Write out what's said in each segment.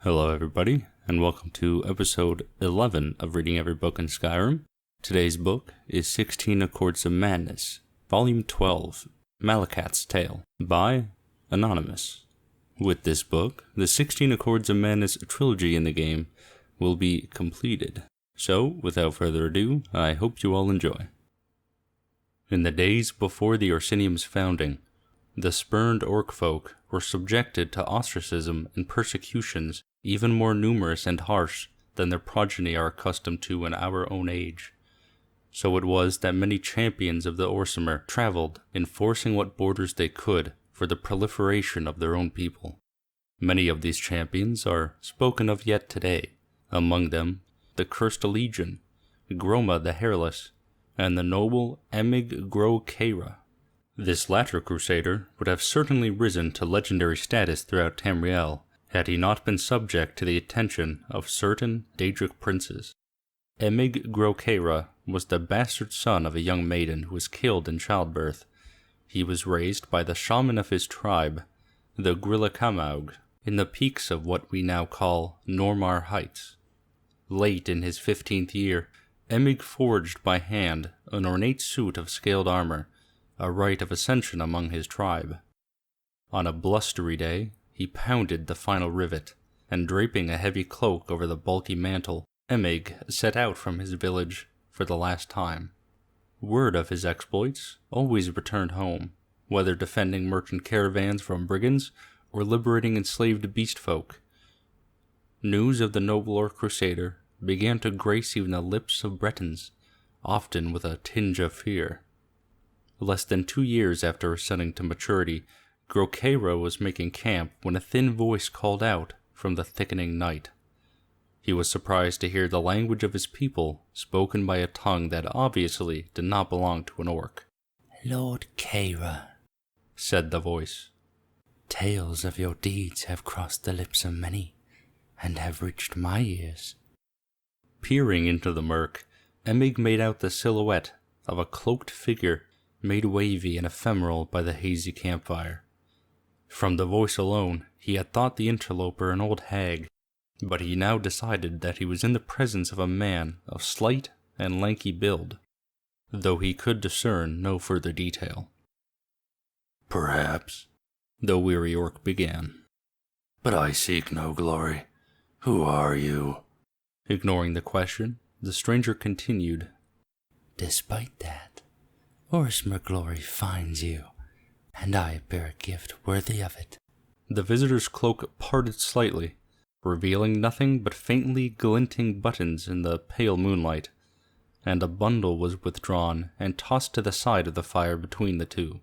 Hello everybody, and welcome to episode 11 of Reading Every Book in Skyrim. Today's book is 16 Accords of Madness, Volume 12, Malekith's Tale, by Anonymous. With this book, the 16 Accords of Madness trilogy in the game will be completed. So, without further ado, I hope you all enjoy. In the days before the Orsinium's founding, the spurned orc folk were subjected to ostracism and persecutions even more numerous and harsh than their progeny are accustomed to in our own age. So it was that many champions of the Orsimer traveled, enforcing what borders they could for the proliferation of their own people. Many of these champions are spoken of yet today, among them the Cursed Legion, Groma the Hairless, and the noble Emig Gro Keira. This latter crusader would have certainly risen to legendary status throughout Tamriel had he not been subject to the attention of certain Daedric princes. Emig Gro Keira was the bastard son of a young maiden who was killed in childbirth. He was raised by the shaman of his tribe, the Grillakamaug, in the peaks of what we now call Normar Heights. Late in his 15th year, Emig forged by hand an ornate suit of scaled armor, a rite of ascension among his tribe. On a blustery day, he pounded the final rivet, and draping a heavy cloak over the bulky mantle, Emig set out from his village for the last time. Word of his exploits always returned home, whether defending merchant caravans from brigands or liberating enslaved beast folk. News of the nobler crusader began to grace even the lips of Bretons, often with a tinge of fear. Less than 2 years after ascending to maturity, Gro Keira was making camp when a thin voice called out from the thickening night. He was surprised to hear the language of his people spoken by a tongue that obviously did not belong to an orc. "Lord Keira," said the voice, "tales of your deeds have crossed the lips of many, and have reached my ears." Peering into the murk, Emig made out the silhouette of a cloaked figure made wavy and ephemeral by the hazy campfire. From the voice alone, he had thought the interloper an old hag, but he now decided that he was in the presence of a man of slight and lanky build, though he could discern no further detail. "Perhaps," the weary orc began. "but I seek no glory. Who are you?" Ignoring the question, the stranger continued, "Despite that, Orsimer glory finds you, and I bear a gift worthy of it." The visitor's cloak parted slightly, revealing nothing but faintly glinting buttons in the pale moonlight, and a bundle was withdrawn and tossed to the side of the fire between the two.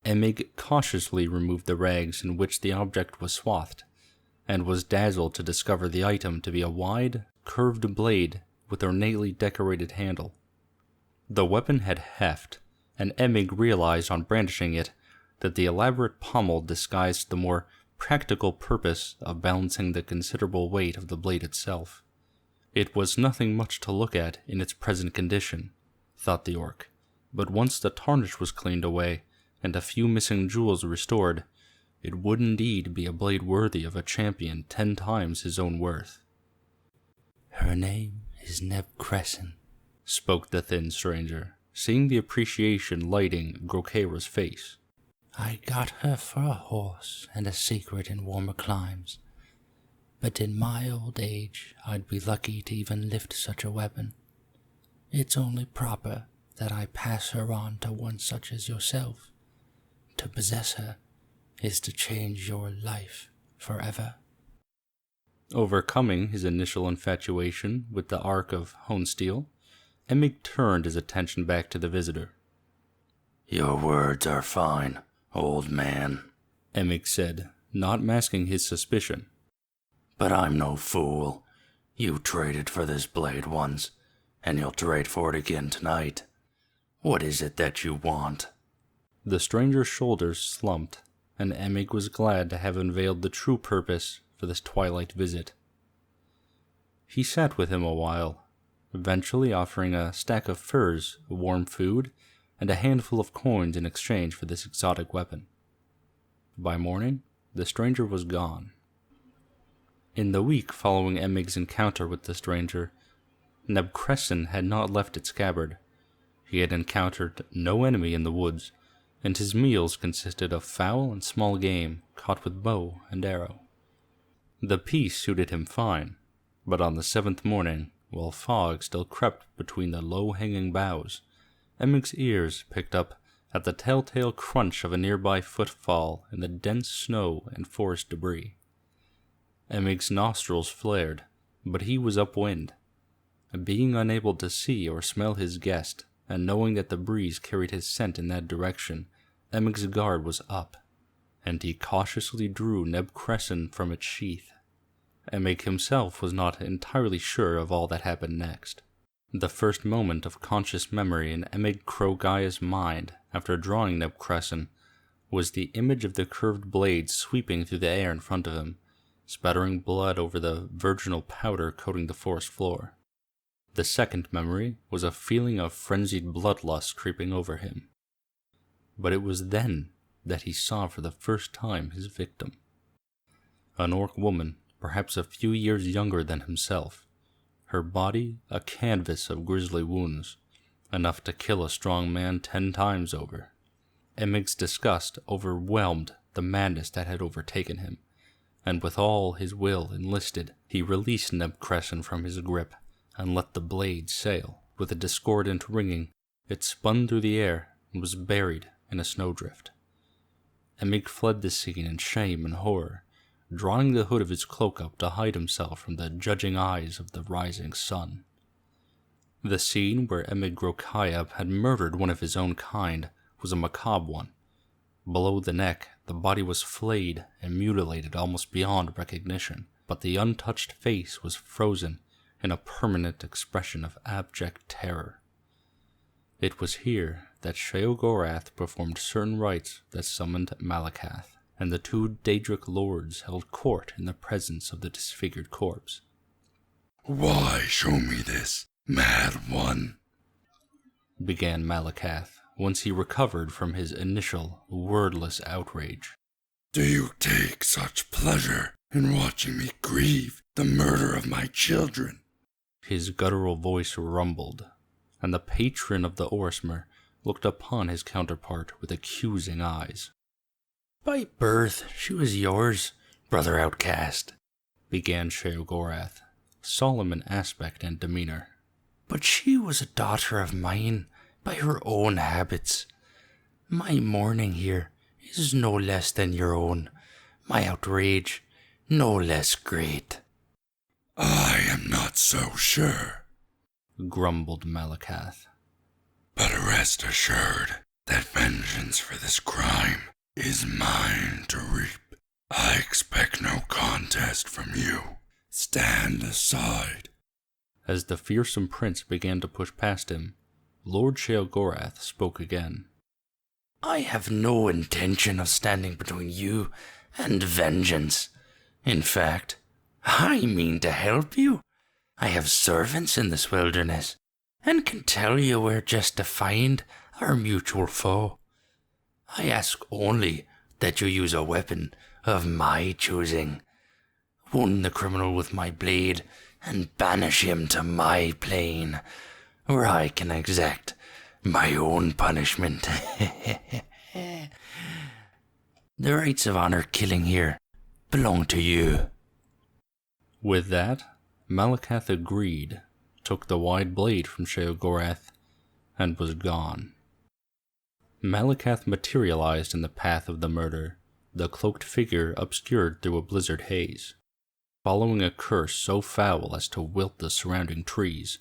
Emig cautiously removed the rags in which the object was swathed, and was dazzled to discover the item to be a wide, curved blade with ornately decorated handle. The weapon had heft, and Emig realized on brandishing it that the elaborate pommel disguised the more practical purpose of balancing the considerable weight of the blade itself. It was nothing much to look at in its present condition, thought the orc, but once the tarnish was cleaned away and a few missing jewels restored, it would indeed be a blade worthy of a champion 10 times his own worth. "Her name is Neb Crescent," spoke the thin stranger, seeing the appreciation lighting Gro Keira's face. "I got her for a horse and a secret in warmer climes, but in my old age I'd be lucky to even lift such a weapon. It's only proper that I pass her on to one such as yourself. To possess her is to change your life forever." Overcoming his initial infatuation with the Ark of Honesteel, Emig turned his attention back to the visitor. "Your words are fine, old man," Emig said, not masking his suspicion. "but I'm no fool. You traded for this blade once, and you'll trade for it again tonight. What is it that you want?" The stranger's shoulders slumped, and Emig was glad to have unveiled the true purpose for this twilight visit. He sat with him a while, eventually offering a stack of furs, warm food, and a handful of coins in exchange for this exotic weapon. By morning, the stranger was gone. In the week following Emig's encounter with the stranger, Neb Crescent had not left its scabbard. He had encountered no enemy in the woods, and his meals consisted of fowl and small game caught with bow and arrow. The peace suited him fine, but on the 7th morning, while fog still crept between the low-hanging boughs, Emig's ears picked up at the telltale crunch of a nearby footfall in the dense snow and forest debris. Emig's nostrils flared, but he was upwind. Being unable to see or smell his guest, and knowing that the breeze carried his scent in that direction, Emig's guard was up, and he cautiously drew Neb Crescent from its sheath. Emig himself was not entirely sure of all that happened next. The first moment of conscious memory in Emig Crogaya's mind after drawing Neb Crescent was the image of the curved blade sweeping through the air in front of him, spattering blood over the virginal powder coating the forest floor. The second memory was a feeling of frenzied bloodlust creeping over him. But it was then that he saw for the first time his victim. An orc woman, perhaps a few years younger than himself, her body a canvas of grisly wounds, enough to kill a strong man 10 times over. Emig's disgust overwhelmed the madness that had overtaken him, and with all his will enlisted, he released Neb Crescent from his grip and let the blade sail. With a discordant ringing, it spun through the air and was buried in a snowdrift. Emig fled the scene in shame and horror, drawing the hood of his cloak up to hide himself from the judging eyes of the rising sun. The scene where Emig Grokaya had murdered one of his own kind was a macabre one. Below the neck, the body was flayed and mutilated almost beyond recognition, but the untouched face was frozen in a permanent expression of abject terror. It was here that Sheogorath performed certain rites that summoned Malakath, and the 2 Daedric lords held court in the presence of the disfigured corpse. "Why show me this, mad one?" began Malakath, once he recovered from his initial wordless outrage. "Do you take such pleasure in watching me grieve the murder of my children?" His guttural voice rumbled, and the patron of the Orismer looked upon his counterpart with accusing eyes. "By birth, she was yours, brother outcast," began Sheogorath, solemn in aspect and demeanor. "but she was a daughter of mine by her own habits. My mourning here is no less than your own, my outrage no less great." "I am not so sure," grumbled Malakath. "but rest assured that vengeance for this crime is mine to reap. I expect no contest from you. Stand aside." As the fearsome prince began to push past him, Lord Sheogorath spoke again. "I have no intention of standing between you and vengeance. In fact, I mean to help you. I have servants in this wilderness, and can tell you where just to find our mutual foe. I ask only that you use a weapon of my choosing. Wound the criminal with my blade, and banish him to my plane, where I can exact my own punishment. The rights of honor killing here belong to you." With that, Malakath agreed, took the wide blade from Sheogorath, and was gone. Malakath materialized in the path of the murder, the cloaked figure obscured through a blizzard haze. Following a curse so foul as to wilt the surrounding trees,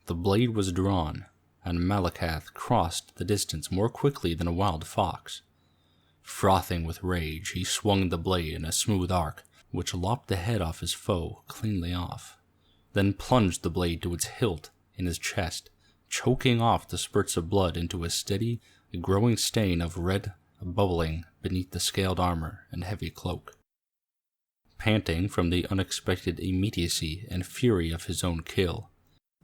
the blade was drawn, and Malakath crossed the distance more quickly than a wild fox. Frothing with rage, he swung the blade in a smooth arc, which lopped the head off his foe cleanly off, then plunged the blade to its hilt in his chest, choking off the spurts of blood into a steady, growing stain of red bubbling beneath the scaled armor and heavy cloak. Panting from the unexpected immediacy and fury of his own kill,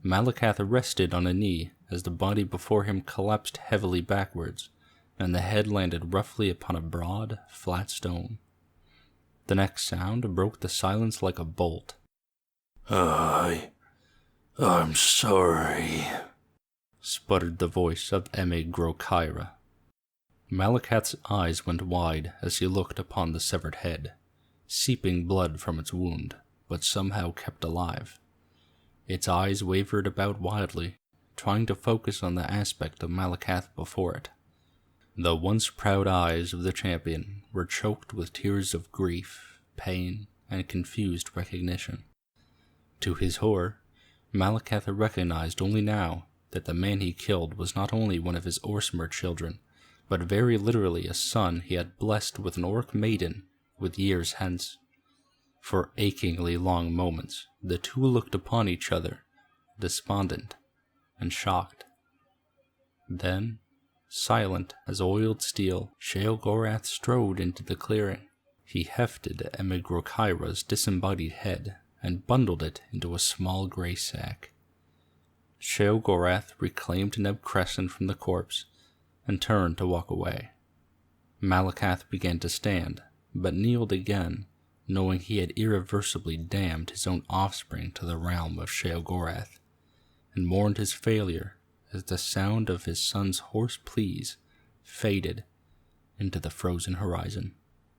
Malakath rested on a knee as the body before him collapsed heavily backwards, and the head landed roughly upon a broad, flat stone. The next sound broke the silence like a bolt. I'm sorry, sputtered the voice of Eme-Grokaira. Malakath's eyes went wide as he looked upon the severed head, seeping blood from its wound, but somehow kept alive. Its eyes wavered about wildly, trying to focus on the aspect of Malakath before it. The once proud eyes of the champion were choked with tears of grief, pain, and confused recognition. To his horror, Malakath recognized only now that the man he killed was not only one of his Orsimer children, but very literally a son he had blessed with an orc maiden with years hence. For achingly long moments, the two looked upon each other, despondent and shocked. Then, silent as oiled steel, Sheogorath strode into the clearing. He hefted Eme-Grokaira's disembodied head and bundled it into a small gray sack. Sheogorath reclaimed Neb Crescent from the corpse and turned to walk away. Malakath began to stand, but kneeled again, knowing he had irreversibly damned his own offspring to the realm of Sheogorath, and mourned his failure as the sound of his son's hoarse pleas faded into the frozen horizon.